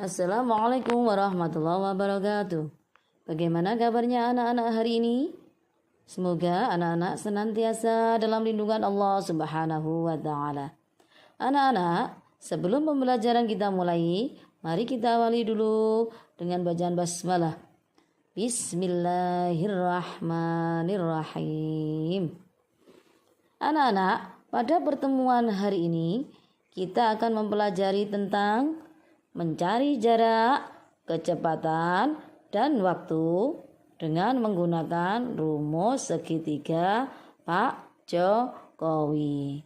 Assalamualaikum warahmatullahi wabarakatuh. Bagaimana kabarnya anak-anak hari ini? Semoga anak-anak senantiasa dalam lindungan Allah Subhanahu wa taala. Anak-anak, sebelum pembelajaran kita mulai, mari kita awali dulu dengan bacaan basmalah. Bismillahirrahmanirrahim. Anak-anak, pada pertemuan hari ini kita akan mempelajari tentang mencari jarak, kecepatan, dan waktu dengan menggunakan rumus segitiga Pak Jokowi.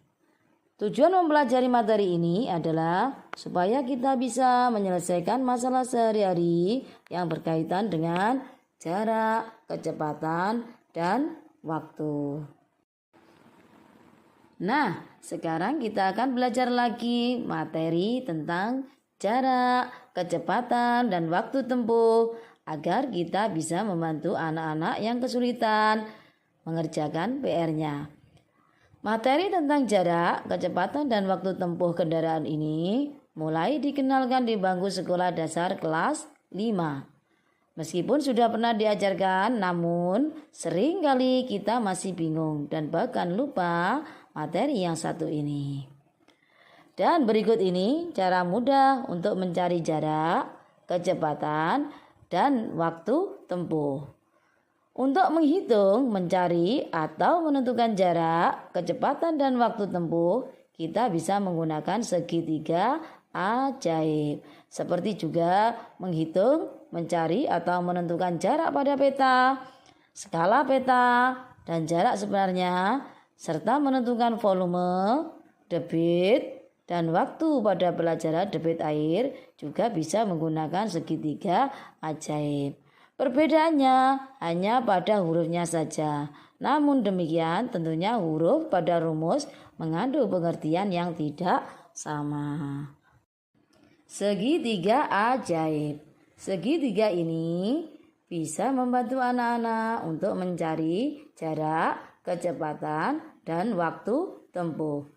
Tujuan mempelajari materi ini adalah supaya kita bisa menyelesaikan masalah sehari-hari yang berkaitan dengan jarak, kecepatan, dan waktu. Nah, sekarang kita akan belajar lagi materi tentang jarak, kecepatan, dan waktu tempuh agar kita bisa membantu anak-anak yang kesulitan mengerjakan PR-nya. Materi tentang jarak, kecepatan, dan waktu tempuh kendaraan ini mulai dikenalkan di bangku sekolah dasar kelas 5. Meskipun sudah pernah diajarkan, namun seringkali kita masih bingung dan bahkan lupa materi yang satu ini. Dan berikut ini cara mudah untuk mencari jarak, kecepatan, dan waktu tempuh. Untuk menghitung, mencari, atau menentukan jarak, kecepatan, dan waktu tempuh, kita bisa menggunakan segitiga ajaib. Seperti juga menghitung, mencari, atau menentukan jarak pada peta, skala peta, dan jarak sebenarnya, serta menentukan volume, debit, dan waktu pada pelajaran debit air juga bisa menggunakan segitiga ajaib. Perbedaannya hanya pada hurufnya saja. Namun demikian tentunya huruf pada rumus mengandung pengertian yang tidak sama. Segitiga ajaib. Segitiga ini bisa membantu anak-anak untuk mencari jarak, kecepatan, dan waktu tempuh.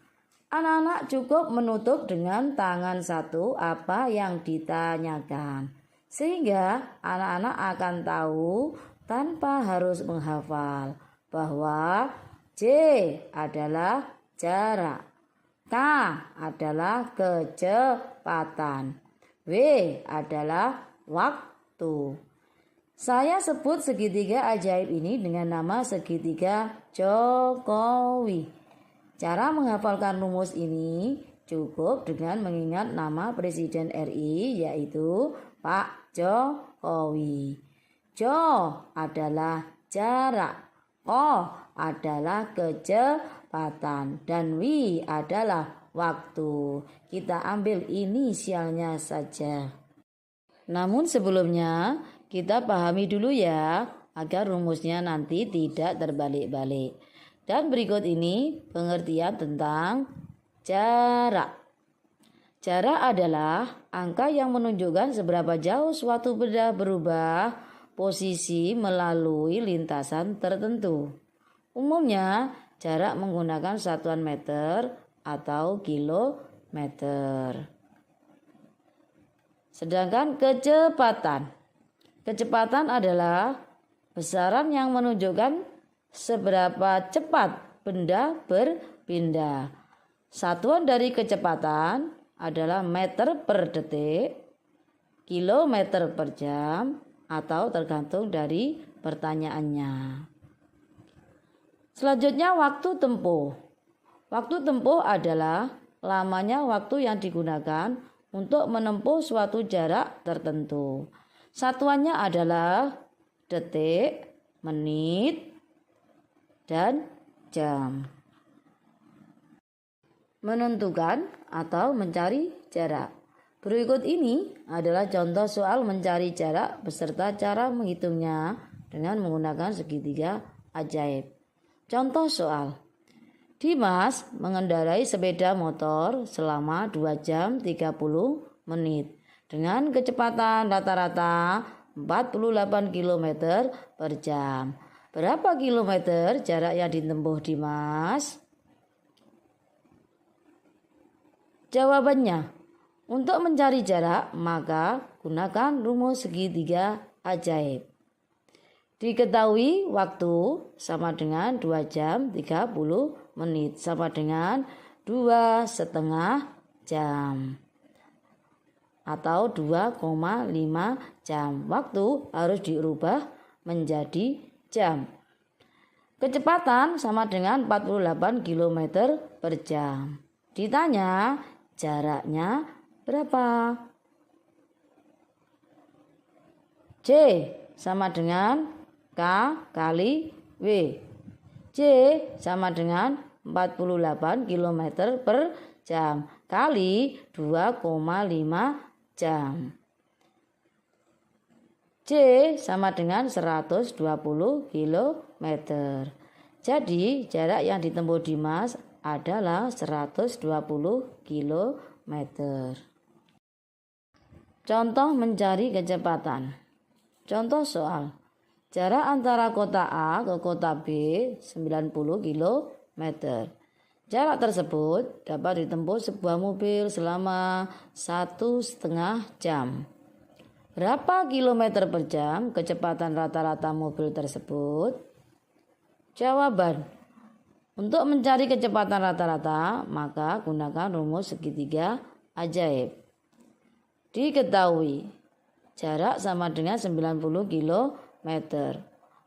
Anak-anak cukup menutup dengan tangan satu apa yang ditanyakan, sehingga anak-anak akan tahu tanpa harus menghafal bahwa J adalah jarak, K adalah kecepatan, W adalah waktu. Saya sebut segitiga ajaib ini dengan nama segitiga Jokowi. Cara menghafalkan rumus ini cukup dengan mengingat nama Presiden RI yaitu Pak Jokowi. Jo adalah jarak, Ko adalah kecepatan, dan Wi adalah waktu. Kita ambil inisialnya saja. Namun sebelumnya kita pahami dulu ya agar rumusnya nanti tidak terbalik-balik. Dan berikut ini pengertian tentang jarak. Jarak adalah angka yang menunjukkan seberapa jauh suatu benda berubah posisi melalui lintasan tertentu. Umumnya jarak menggunakan satuan meter atau kilometer. Sedangkan kecepatan adalah besaran yang menunjukkan seberapa cepat benda berpindah. Satuan dari kecepatan adalah meter per detik, kilometer per jam, atau tergantung dari pertanyaannya. Selanjutnya waktu tempuh. Waktu tempuh adalah lamanya waktu yang digunakan untuk menempuh suatu jarak tertentu. Satuannya adalah detik, menit, dan jam. Menentukan atau mencari jarak. Berikut ini adalah contoh soal mencari jarak beserta cara menghitungnya dengan menggunakan segitiga ajaib. Contoh soal. Dimas mengendarai sepeda motor selama 2 jam 30 menit dengan kecepatan rata-rata 48 km per jam. Berapa kilometer jarak yang ditempuh Dimas? Jawabannya Untuk mencari jarak, maka gunakan rumus segitiga ajaib. Diketahui waktu sama dengan 2 jam 30 menit sama dengan 2,5 jam atau 2,5 jam. Waktu harus dirubah menjadi jam. Kecepatan sama dengan 48 km per jam. Ditanya jaraknya berapa? C sama dengan K kali W. C sama dengan 48 km per jam kali 2,5 jam. C sama dengan 120 km. Jadi jarak yang ditempuh Dimas adalah 120 km. Contoh mencari kecepatan. Contoh soal. Jarak antara kota A ke kota B 90 km. Jarak tersebut dapat ditempuh sebuah mobil selama 1,5 jam. Berapa kilometer per jam kecepatan rata-rata mobil tersebut? Jawaban. Untuk mencari kecepatan rata-rata, maka gunakan rumus segitiga ajaib. Diketahui jarak sama dengan 90 km.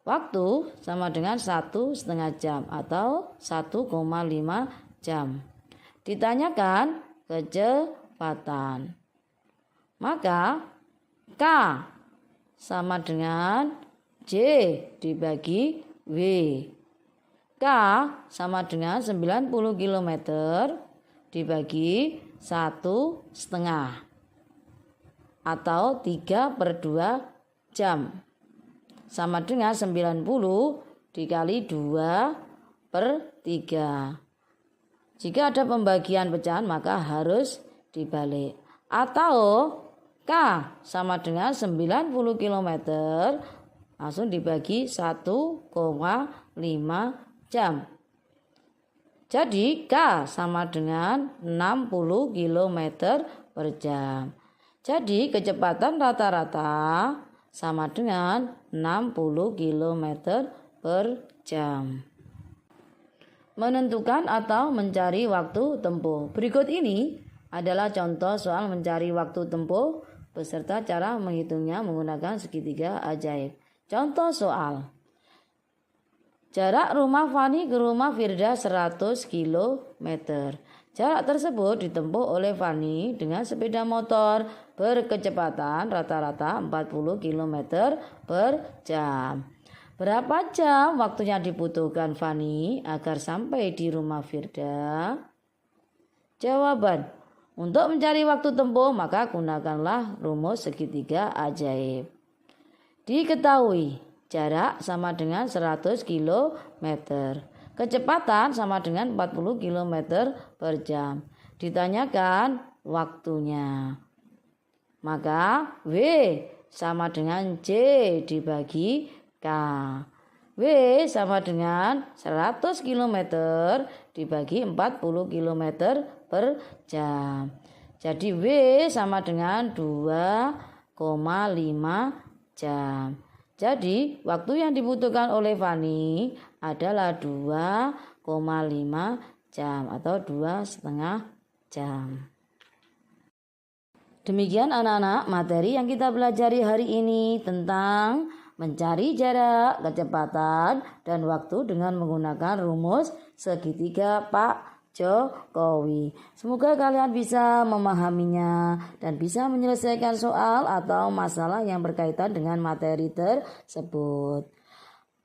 Waktu sama dengan 1,5 jam atau 1,5 jam. Ditanyakan kecepatan. Maka K sama dengan J dibagi W. K sama dengan 90 km dibagi 1,5 atau 3/2 jam. Sama dengan 90 dikali 2/3. Jika ada pembagian pecahan maka harus dibalik. Atau K sama dengan 90 km langsung dibagi 1,5 jam. Jadi K sama dengan 60 km per jam. Jadi kecepatan rata-rata sama dengan 60 km per jam. Menentukan atau mencari waktu tempuh. Berikut ini adalah contoh soal mencari waktu tempuh beserta cara menghitungnya menggunakan segitiga ajaib. Contoh soal. Jarak rumah Fani ke rumah Firda 100 km. Jarak tersebut ditempuh oleh Fani dengan sepeda motor berkecepatan rata-rata 40 km per jam. Berapa jam waktu yang dibutuhkan Fani agar sampai di rumah Firda? Jawaban. Untuk mencari waktu tempuh maka gunakanlah rumus segitiga ajaib. Diketahui jarak sama dengan 100 km. Kecepatan sama dengan 40 km per jam. Ditanyakan waktunya. Maka W sama dengan J dibagi K. W sama dengan 100 km dibagi 40 km per jam. Jadi W sama dengan 2,5 jam. Jadi waktu yang dibutuhkan oleh Fani adalah 2,5 jam atau 2,5 jam. Demikian anak-anak materi yang kita pelajari hari ini tentang mencari jarak, kecepatan, dan waktu dengan menggunakan rumus segitiga Pak Jokowi. Semoga kalian bisa memahaminya dan bisa menyelesaikan soal atau masalah yang berkaitan dengan materi tersebut.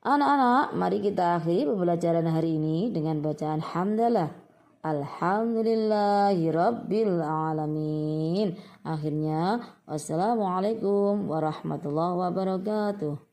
Anak-anak, mari kita akhiri pembelajaran hari ini dengan bacaan hamdalah. Alhamdulillahirabbil alamin. Akhirnya, wassalamualaikum warahmatullahi wabarakatuh.